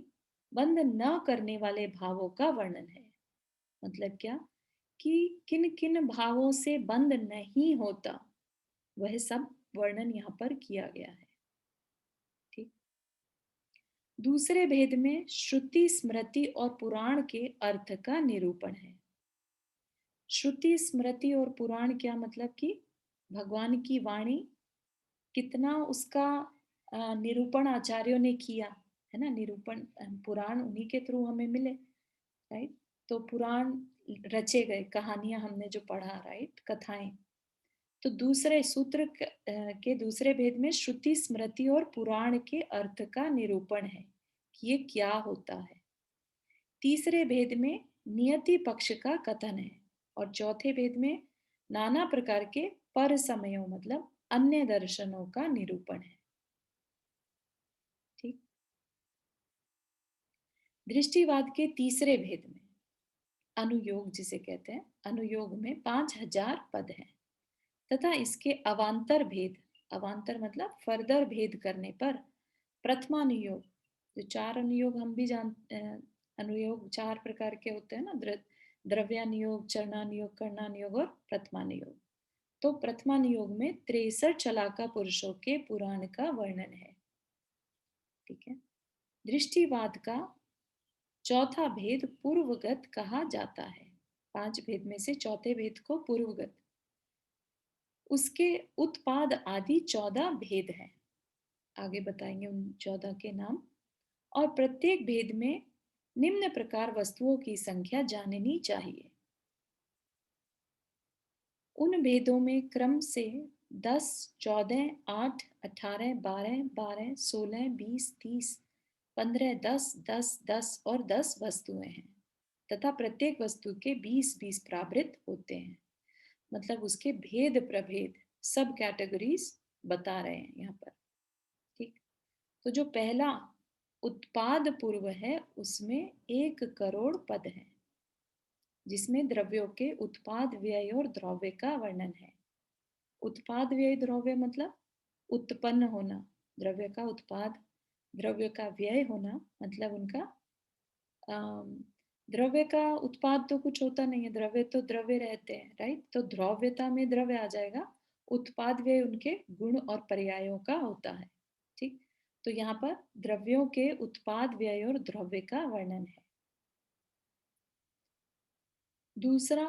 बंध न करने वाले भावों का वर्णन है। मतलब क्या कि किन किन भावों से बंध नहीं होता, वह सब वर्णन यहाँ पर किया गया है। ठीक। दूसरे भेद में श्रुति, स्मृति और पुराण के अर्थ का निरूपण है। श्रुति, स्मृति और पुराण क्या मतलब कि भगवान की वाणी कितना उसका निरूपण आचार्यों ने किया है ना, निरूपण पुराण उन्हीं के थ्रू हमें मिले, राइट। तो पुराण रचे गए, कहानियां हमने जो पढ़ा, राइट, कथाएं। तो दूसरे सूत्र के दूसरे भेद में श्रुति स्मृति और पुराण के अर्थ का निरूपण है कि ये क्या होता है। तीसरे भेद में नियति पक्ष का कथन है और चौथे भेद में नाना प्रकार के पर समयों मतलब अन्य दर्शनों का निरूपण है। ठीक। दृष्टिवाद के तीसरे भेद में अनुयोग जिसे कहते हैं, अनुयोग में 5000 पद हैं तथा इसके अवांतर भेद, अवांतर मतलब फर्दर भेद करने पर प्रथमानुयोग, जो 4 अनुयोग हम भी जानते हैं, अनुयोग 4 प्रकार के होते हैं ना, द्रव्यानुयोग, चरणानुयोग, कर्णानुयोग और प्रथमानुयोग। तो प्रथमानुयोग में 63 चलाका पुरुषों के पुराण का वर्णन है। ठीक है। दृष्टिवाद का चौथा भेद पूर्वगत कहा जाता है। 5 भेद में से चौथे भेद को पूर्वगत, उसके उत्पाद आदि 14 भेद हैं। आगे बताएंगे उन 14 के नाम। और प्रत्येक भेद में निम्न प्रकार वस्तुओं की संख्या जाननी चाहिए। उन भेदों में क्रम से 10, 14, 8, 18, 12, 12, 16, 20, 30, 15, 10, 10, 10 और 10 वस्तुएं हैं तथा प्रत्येक वस्तु के 20-20 प्रावृत होते हैं। मतलब उसके भेद प्रभेद सब कैटेगरीज बता रहे हैं यहाँ पर। ठीक। तो जो पहला उत्पाद पूर्व है उसमें 1 करोड़ पद हैं जिसमें द्रव्यों के उत्पाद व्यय और द्रव्य का वर्णन है। उत्पाद व्यय द्रव्य मतलब उत्पन्न होना, द्रव्य का उत्पाद, द्रव्य का व्यय होना मतलब उनका द्रव्य का उत्पाद तो कुछ होता नहीं है, द्रव्य तो द्रव्य रहते हैं, राइट। तो द्रव्यता में द्रव्य आ जाएगा, उत्पाद व्यय उनके गुण और पर्यायों का होता है। ठीक। तो यहाँ पर द्रव्यों के उत्पाद व्यय और द्रव्य का वर्णन है। दूसरा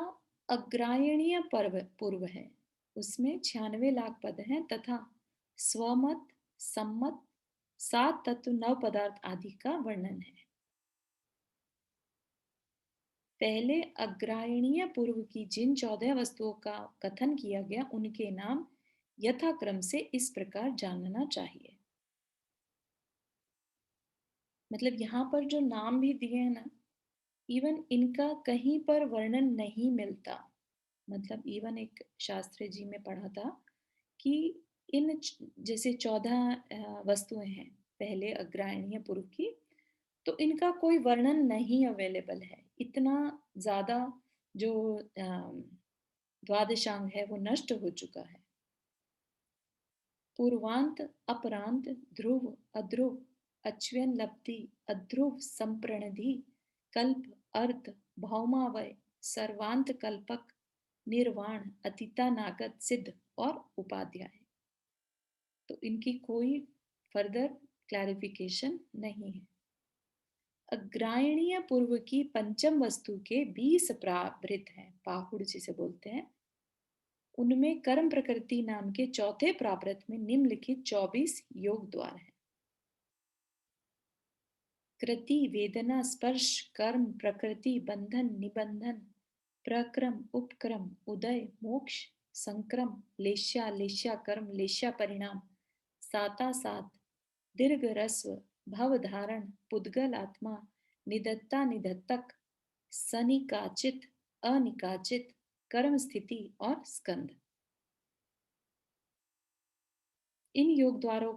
अग्रायणीय पूर्व है, उसमें 96 लाख पद हैं तथा स्वमत, सम्मत, 7 तत्व, 9 पदार्थ आदि का वर्णन है। पहले अग्रायणीय पूर्व की जिन 14 वस्तुओं का कथन किया गया उनके नाम यथाक्रम से इस प्रकार जानना चाहिए। मतलब यहाँ पर जो नाम भी दिए हैं ना, इवन इनका कहीं पर वर्णन नहीं मिलता। मतलब इवन एक शास्त्री जी में पढ़ा था कि इन जैसे 14 वस्तुएं हैं पहले अग्रायणीय पूर्व की, तो इनका कोई वर्णन नहीं अवेलेबल है। इतना ज्यादा जो द्वादशांग है वो नष्ट हो चुका है। पूर्वांत, अपरांत, ध्रुव, अध्रुव, अच्व्यन लब्धि, अध्रुव, संप्रणधि, कल्प, अर्थ, भौमावय, सर्वांत कल्पक, निर्वाण, अतीतानागत, सिद्ध और उपाध्याय। तो इनकी कोई फर्दर क्लैरिफिकेशन नहीं है। अग्रायणीय पूर्व की पंचम वस्तु के 20 प्रावृत हैं, पाहुड़ जिसे बोलते हैं। उनमें कर्म प्रकृति नाम के चौथे प्रावृत में निम्नलिखित 24 योग द्वार हैं। कृति, वेदना, स्पर्श, कर्म, प्रकृति, बंधन, निबंधन, प्रक्रम, उपक्रम, उदय, मोक्ष, संक्रम, लेश्या, लेश्या कर्म, लेश्या परिणाम, साता सात, दीर्घ रस्व, भव धारण, पुद्गल आत्मा, निदत्ता निधत्तक, सनिकाचित, अनिकाचित, कर्म स्थिति और स्कंद। इन योग द्वारों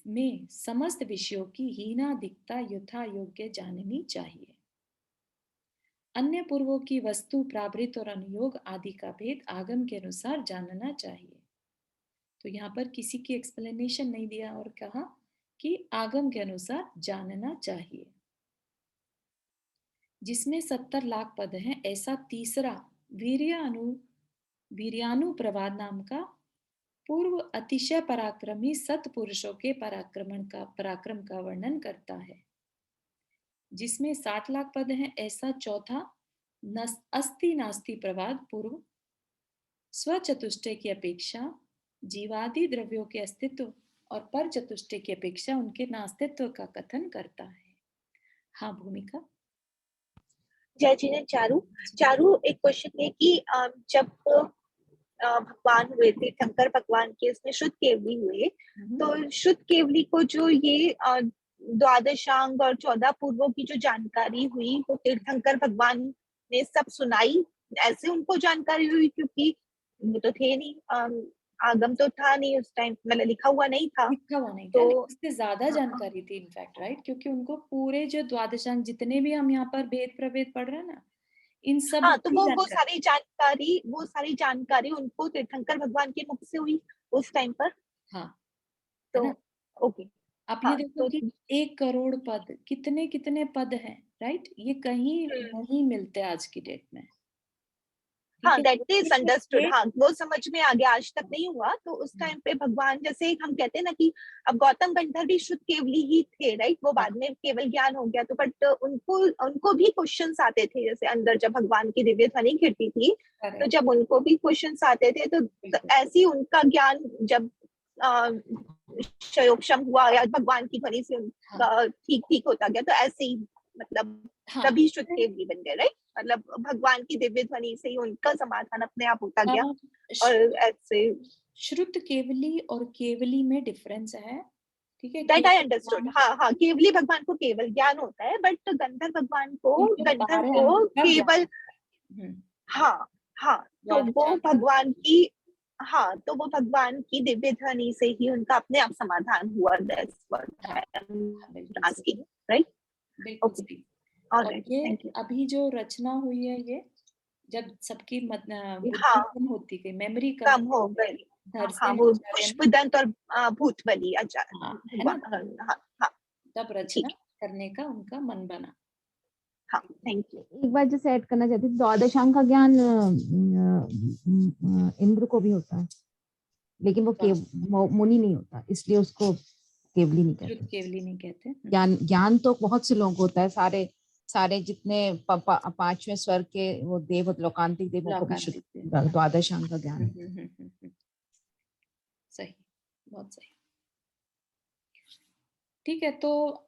में समस्त विषयों की हीनाधिकता यथा योग्य जाननी चाहिए। अन्य पूर्वों की वस्तु, प्रावृत और अनुयोग आदि का भेद आगम के अनुसार जानना चाहिए। तो यहाँ पर किसी की एक्सप्लेनेशन नहीं दिया और कहा कि आगम के अनुसार जानना चाहिए। जिसमें 70 लाख पद हैं, ऐसा तीसरा वीर्यानुप्रवाद नाम का पूर्व अतिशय पराक्रमी सत्पुरुषों के पराक्रम का वर्णन करता है। जिसमें 7 लाख पद हैं, ऐसा चौथा अस्ति नास्ति प्रवाद पूर्व स्वचतुष्टय की अपेक्षा जीवादि द्रव्यों के अस्तित्व और पर चतुष्टय की अपेक्षा उनके नास्तित्व का कथन करता है। हाँ भूमिका। जय जिनेंद्र। चारू एक क्वेश्चन है कि जब भगवान हुए थे शंकर भगवान के, इसमें शुद्ध केवली हुए, तो शुद्ध केवली को जो ये द्वादशांग और 14 पूर्वों की जो जानकारी हुई वो तीर्थंकर भगवान ने सब सुनाई, ऐसे उनको जानकारी हुई? क्योंकि वो तो थे नहीं, आगम तो था नहीं उस टाइम, मतलब लिखा हुआ नहीं था। तो इससे ज्यादा जानकारी थी इनफैक्ट, राइट? क्योंकि उनको पूरे जो द्वादशांग जितने भी हम यहाँ पर भेद प्रभेद पढ़ रहे हैं ना, इन सब तो वो सारी जानकारी उनको तीर्थंकर भगवान के मुख से हुई उस टाइम पर। हाँ, तो ओके। आप ये देखो कि 1 करोड़ पद, कितने कितने पद हैं, राइट? ये कहीं नहीं मिलते आज की डेट में। That is understood. वो समझ में आ गया, आज तक नहीं हुआ। तो उस टाइम पे भगवान, जैसे हम कहते हैं ना कि अब गौतम गंधर्व भी शुद्ध केवली ही थे, राइट? वो बाद में केवल ज्ञान हो गया, तो बट उनको भी क्वेश्चंस आते थे, जैसे अंदर जब भगवान की दिव्य ध्वनि गिरती थी, तो जब उनको भी क्वेश्चंस आते थे, तो ऐसी उनका ज्ञान जब क्षयोक्षम हुआ या भगवान की ध्वनि से उनका ठीक होता गया, तो ऐसे ही मतलब तभी शुद्ध केवली बन गए, राइट? मतलब भगवान की दिव्य ध्वनि से ही उनका समाधान अपने आप होता गया। और ऐसे शुद्ध केवली और केवली में डिफरेंस है, ठीक है? That I understood. हाँ, केवली भगवान को केवल ज्ञान होता है, बट गंधर्व भगवान को केवल तो वो भगवान की तो वो भगवान की दिव्य ध्वनि से ही उनका अपने आप समाधान हुआ। राइट? बिल्कुल। और ये अभी जो रचना हुई है, ये जब सबकी कम होती गई, मेमोरी कम हो गई, वो पुष्पदंत और भूतबली तब रचना करने का उनका मन बना। Thank you. एक बार जैसे ऐड करना चाहती हूँ, द्वादशांग का ज्ञान इंद्र को भी होता है, लेकिन वो मुनि नहीं होता, इसलिए उसको केवली नहीं कहते। केवली नहीं कहते। ज्ञान तो बहुत से लोगों को होता है, सारे जितने 5वें स्वर्ग के वो देव, लोकांतिक देवों को भी द्वादशांग का ज्ञान। सही, बहुत सही। ठीक है, तो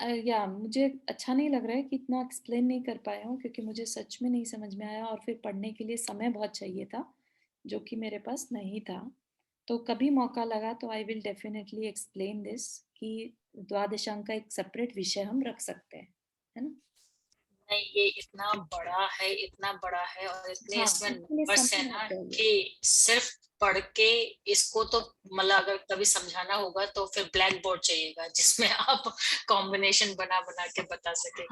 मुझे अच्छा नहीं लग रहा है कि इतना एक्सप्लेन नहीं कर पाया हूँ, क्योंकि मुझे सच में नहीं समझ में आया, और फिर पढ़ने के लिए समय बहुत चाहिए था, जो कि मेरे पास नहीं था। तो कभी मौका लगा तो I will definitely explain this, कि द्वादशांग का एक सेपरेट विषय हम रख सकते हैं, है ना? नहीं, ये इतना बड़ा है और इतने इसमें नंबर्स है ना कि सिर्फ पढ़ के इसको तो मतलब अगर कभी समझाना होगा तो फिर ब्लैक बोर्ड चाहिएगा, जिसमें आप कॉम्बिनेशन बना के बता सके।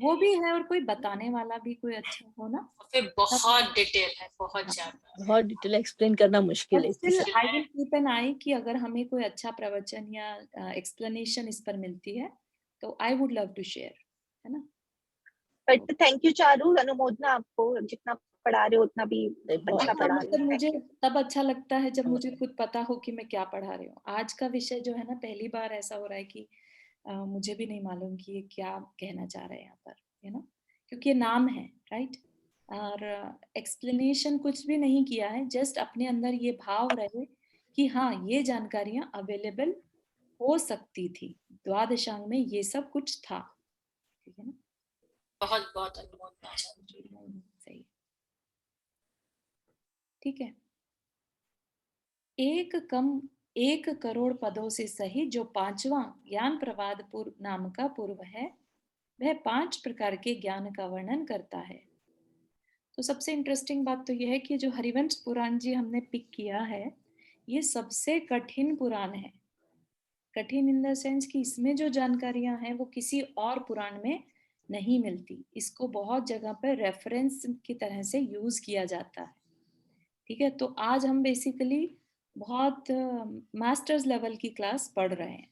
वो भी है, और कोई बताने वाला भी कोई अच्छा हो ना। फिर बहुत डिटेल है, बहुत ज्यादा, बहुत डिटेल एक्सप्लेन करना मुश्किल है। आई विल कीप एन आई कि अगर हमें कोई अच्छा प्रवचन या एक्सप्लेनेशन इस पर मिलती है तो I would love to share, है ना? बट थैंक यू चारू, अनुमोदना आपको, जितना पढ़ा रहे हो उतना भी अच्छा पढ़ा रहे हो। मुझे तब अच्छा लगता है जब मुझे खुद पता हो कि मैं क्या पढ़ा रही हूँ। आज का विषय जो है ना, पहली बार ऐसा हो रहा है कि मुझे भी नहीं मालूम कि ये क्या कहना चाह रहे हैं यहाँ पर, है ना? क्योंकि ये नाम है, राइट? और एक्सप्लेनेशन कुछ भी नहीं किया है, जस्ट अपने अंदर ये भाव रहे कि हाँ, ये जानकारियां अवेलेबल हो सकती थी, द्वादशांग में ये सब कुछ था, ठीक है ना? बहुत बहुत अनुमोदना। सही, ठीक है। 1 करोड़ पदों से सही जो 5वां ज्ञान प्रवाद पूर्व नाम का पूर्व है, वह 5 प्रकार के ज्ञान का वर्णन करता है। तो सबसे इंटरेस्टिंग बात तो यह है कि जो हरिवंश पुराण जी हमने पिक किया है, ये सबसे कठिन पुराण है। कठिन इन द सेंस कि इसमें जो जानकारियां हैं वो किसी और पुराण में नहीं मिलती। इसको बहुत जगह पर रेफरेंस की तरह से यूज किया जाता है, ठीक है? तो आज हम बेसिकली बहुत मास्टर्स लेवल की क्लास पढ़ रहे हैं,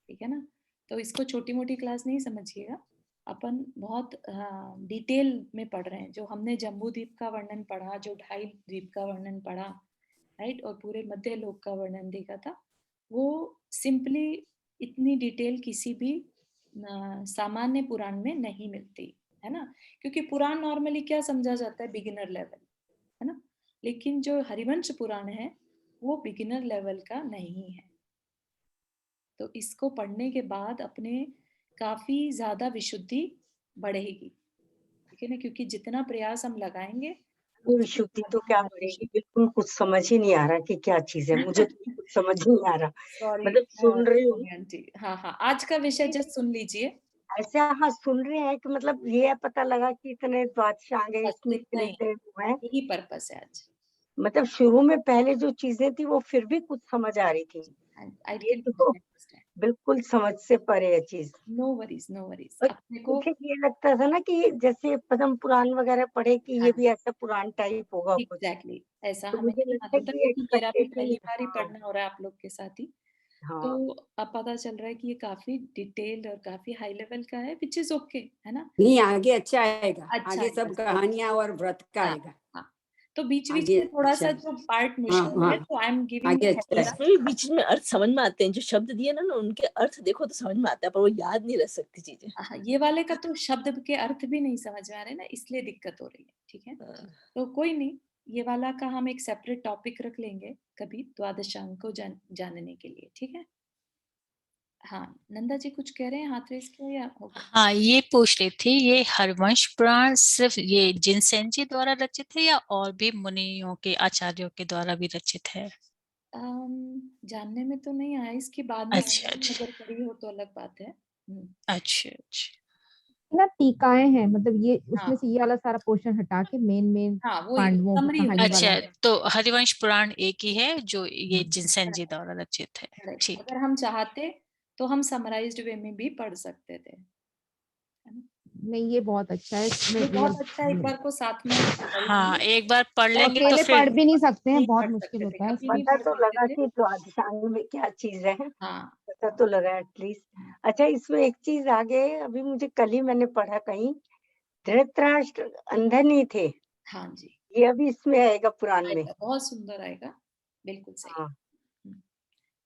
ठीक है ना? तो इसको छोटी मोटी क्लास नहीं समझिएगा, अपन बहुत डिटेल में पढ़ रहे हैं। जो हमने जम्बू द्वीप का वर्णन पढ़ा, जो 2.5 द्वीप का वर्णन पढ़ा, राइट, और पूरे मध्य लोक का वर्णन देखा था, वो सिंपली इतनी डिटेल किसी भी सामान्य पुराण में नहीं मिलती, है ना? क्योंकि पुराण नॉर्मली क्या समझा जाता है, बिगिनर लेवल, है ना? लेकिन जो हरिवंश पुराण है वो बिगिनर लेवल का नहीं है। तो इसको पढ़ने के बाद अपने काफी ज्यादा विशुद्धि बढ़ेगी, ठीक है ना, क्योंकि जितना प्रयास हम लगाएंगे विशुद्धि तो क्या बढ़ेगी, बिल्कुल कुछ समझ ही नहीं आ रहा कि क्या चीज है, मुझे तो कुछ समझ ही नहीं आ रहा। सॉरी मतलब सुन रही हूँ आंटी, हाँ हाँ, आज का विषय जस्ट सुन लीजिए। ऐसे, हाँ सुन रहे हैं कि मतलब ये पता लगा कि इतने द्वादशांग है, बस इसमें इतना इतने ही, इतने वो है। यही पर्पस है आज। मतलब शुरू में पहले जो चीजें थी वो फिर भी कुछ समझ आ रही थी, आई ये कैन तो अंडरस्टैंड। बिल्कुल समझ से परे है चीज। No worries, no worries. और अपने को मुझे ये लगता था ना कि जैसे पद्म पुराण वगैरह पढ़े कि ये भी ऐसा पुराण टाइप होगा कुछ, एग्जैक्टली ऐसा तो हमें मुझे नहीं लगता है मालूम था, कि क्योंकि मेरा भी पहली एक्सपेक्टेशन, बार ही हाँ पढ़ना हो रहा है आप लोग के साथ ही। हाँ तो अब पता चल रहा है कि ये काफी डिटेल्ड और काफी हाई लेवल का है, विच इज ओके, है ना। नहीं, आगे अच्छा आएगा, अच्छा आगे सब कहानियां और व्रत का हाँ आएगा हाँ। तो बीच बीच आगे। में थोड़ा अच्छा, सा जो पार्ट हाँ मुश्किल है, हाँ, तो आई एम गिविंग आगे अच्छा है। इसमें भी बीच में अर्थ समझ में आते हैं, जो शब्द दिए ना उनके अर्थ देखो तो समझ में आता है, पर वो याद नहीं रह सकती चीजें। हाँ, ये वाले का तो शब्द के अर्थ भी नहीं समझ में आ रहे ना, इसलिए दिक्कत हो रही है, ठीक है। तो कोई नहीं, ये वाला का हम एक सेपरेट टॉपिक रख लेंगे कभी द्वादशांग को जानने के लिए, ठीक है। हाँ, नंदा जी कुछ कह रहे हैं, हाथ रेस किया या हो गया? हाँ, ये पूछ रही थी, ये हरिवंश पुराण सिर्फ ये जिनसेन जी द्वारा रचित है या और भी मुनियों के आचार्यों के द्वारा भी रचित है? जानने में तो नहीं आया, इसके बाद में अच्छा अगर अच्छा पढ़ी हो तो अलग बात है। अच्छा अच्छा। ना टीकाएं हैं, मतलब ये उसमें हाँ से ये वाला सारा पोर्शन हटा के मेन हाँ, वो पांडवों की समरी कहानी वाला। अच्छा, तो हरिवंश पुराण एक ही है जो ये जिनसेन जी द्वारा रचित है। करेक्ट। ठीक। अगर हम चाहते तो हम समराइज्ड वे में भी पढ़ सकते थे, है ना? नहीं, ये बहुत अच्छा है, इसमें ये बहुत मतलब अच्छा है, एक बार को साथ में पढ़ हाँ, लेंगे। एक बार पढ़ और लेंगे तो अकेले फिर पढ़ भी नहीं सकते हैं, नहीं बहुत पढ़ मुश्किल सकते थे, होता है कभी नहीं इसमें। पता पढ़ तो सकते लगा थे। कि द्वादशांग में क्या चीज है, हाँ पता तो लगा एटलीस्ट। अच्छा, इसमें एक चीज आगे, अभी मुझे कल ही मैंने पढ़ा कहीं, धृतराष्ट्र अंधे नहीं थे, हाँ जी, ये अभी इसमें आएगा पुराण में। आएगा, बहुत सुंदर आएगा, बिल्कुल सही। हाँ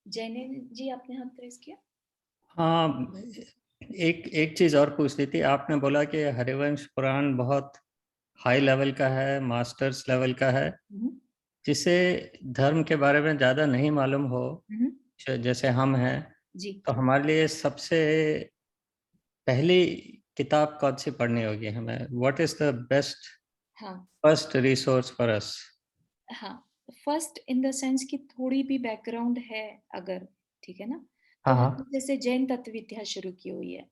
जैने जी आपने हाथ रेस किया। हाँ, एक चीज और पूछ रही थी, आपने बोला कि हरिवंश पुराण बहुत हाई लेवल का है, मास्टर्स लेवल का है, जिसे धर्म के बारे में ज्यादा नहीं मालूम हो, जैसे हम हैं, जी तो हमारे लिए सबसे पहली किताब कौन सी पढ़नी होगी हमें? व्हाट इज द बेस्ट हाँ फर्स्ट रिसोर्स फॉर अस? हाँ, फर्स्ट इन द सेंस कि थोड़ी भी बैकग्राउंड है अगर, ठीक है ना, तो हाँ हाँ, हमने जैसे जैन तत्व विद्या शुरू की हुई है।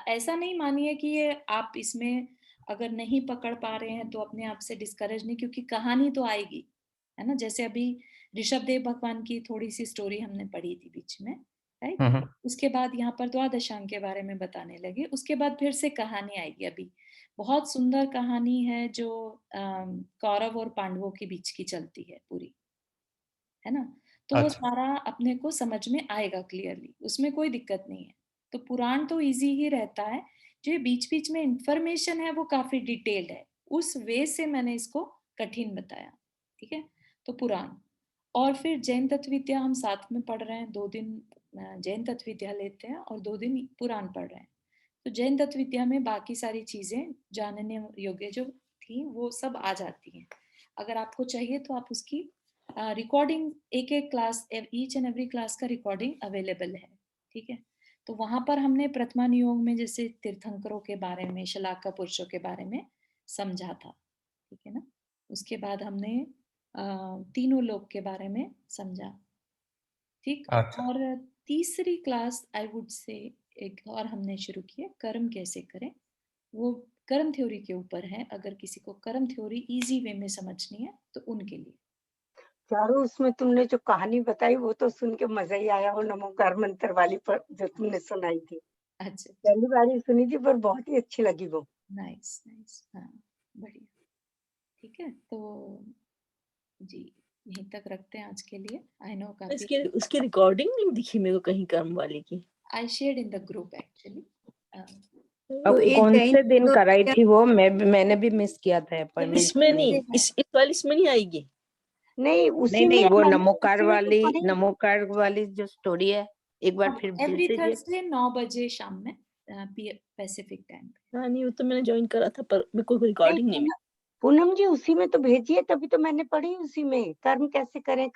ऐसा नहीं मानिए कि ये आप इसमें अगर नहीं पकड़ पा रहे हैं तो अपने आप से डिस्करेज नहीं, क्योंकि कहानी तो आएगी, है ना। जैसे अभी ऋषभदेव भगवान की थोड़ी सी स्टोरी हमने पढ़ी थी बीच में, राइट। उसके बाद यहाँ पर द्वादशांग के बारे में बताने लगे, उसके बाद फिर से कहानी आएगी। अभी बहुत सुंदर कहानी है जो कौरव और पांडवों के बीच की चलती है पूरी, है ना। तो वो अच्छा सारा अपने को समझ में आएगा क्लियरली, उसमें कोई दिक्कत नहीं है। तो पुराण तो इजी ही रहता है, जो ये बीच बीच में इंफॉर्मेशन है वो काफी डिटेल्ड है, उस वे से मैंने इसको कठिन बताया, ठीक है। तो पुराण, और फिर जैन तत्व विद्या हम साथ में पढ़ रहे हैं, 2 दिन जैन तत्व विद्या लेते हैं और 2 दिन पुराण पढ़ रहे हैं। तो जैन तत्व विद्या में बाकी सारी चीजें जानने योग्य जो थी वो सब आ जाती हैं। अगर आपको चाहिए तो आप उसकी रिकॉर्डिंग, एक एक class, each and every class का रिकॉर्डिंग अवेलेबल है, ठीक है। तो वहां पर हमने प्रथमा नियोग में जैसे तीर्थंकरों के बारे में, शलाका पुरुषों के बारे में समझा था, ठीक है ना। उसके बाद हमने तीनों लोक के बारे में समझा, ठीक। अच्छा और तीसरी क्लास आई वुड से एक और हमने शुरू किया, कर्म कैसे करें। वो कर्म थ्योरी के ऊपर है, अगर किसी को कर्म थ्योरी इजी वे में समझनी है तो उनके लिए। चारों, उसमें तुमने जो कहानी बताई वो तो सुन के मजा ही आया, वो नमोकार मंत्र वाली पर जो तुमने सुनाई थी, अच्छा, पहली बार ही सुनी थी पर बहुत ही अच्छी लगी वो। नाइस नाइस, हाँ बढ़िया, ठीक है। तो जी, यहीं तक रखते हैं आज के लिए। आई नो काफी, उसकी रिकॉर्डिंग नहीं दिखी मेरे को कहीं कर्म वाले की। I shared in the group actually. तो अब ये कौन जैन से दिन तो कराई क्या- थी वो? मैंने भी मिस किया था अपॉइंटमेंट इसमें के लिए। नहीं, इस वाली इसमें नहीं आएगी। नहीं, नहीं उसी नहीं, में वो मैंने नमोकार उसी में तो वाली, पढ़ी। नमोकार वाली जो स्टोरी है, एक बार फिर भेज एवरी दीजिए। थर्सडे 9 बजे शाम में पैसिफिक टाइम। हाँ नहीं, वो तो मैंने ज्वाइन करा था पर मेरे को नहीं, रिकॉर्डिंग नहीं मिली। पूनम जी उसी में तो भेजिए, तभी तो मैंने पढ़ी उसी में, कर्म कैसे करें।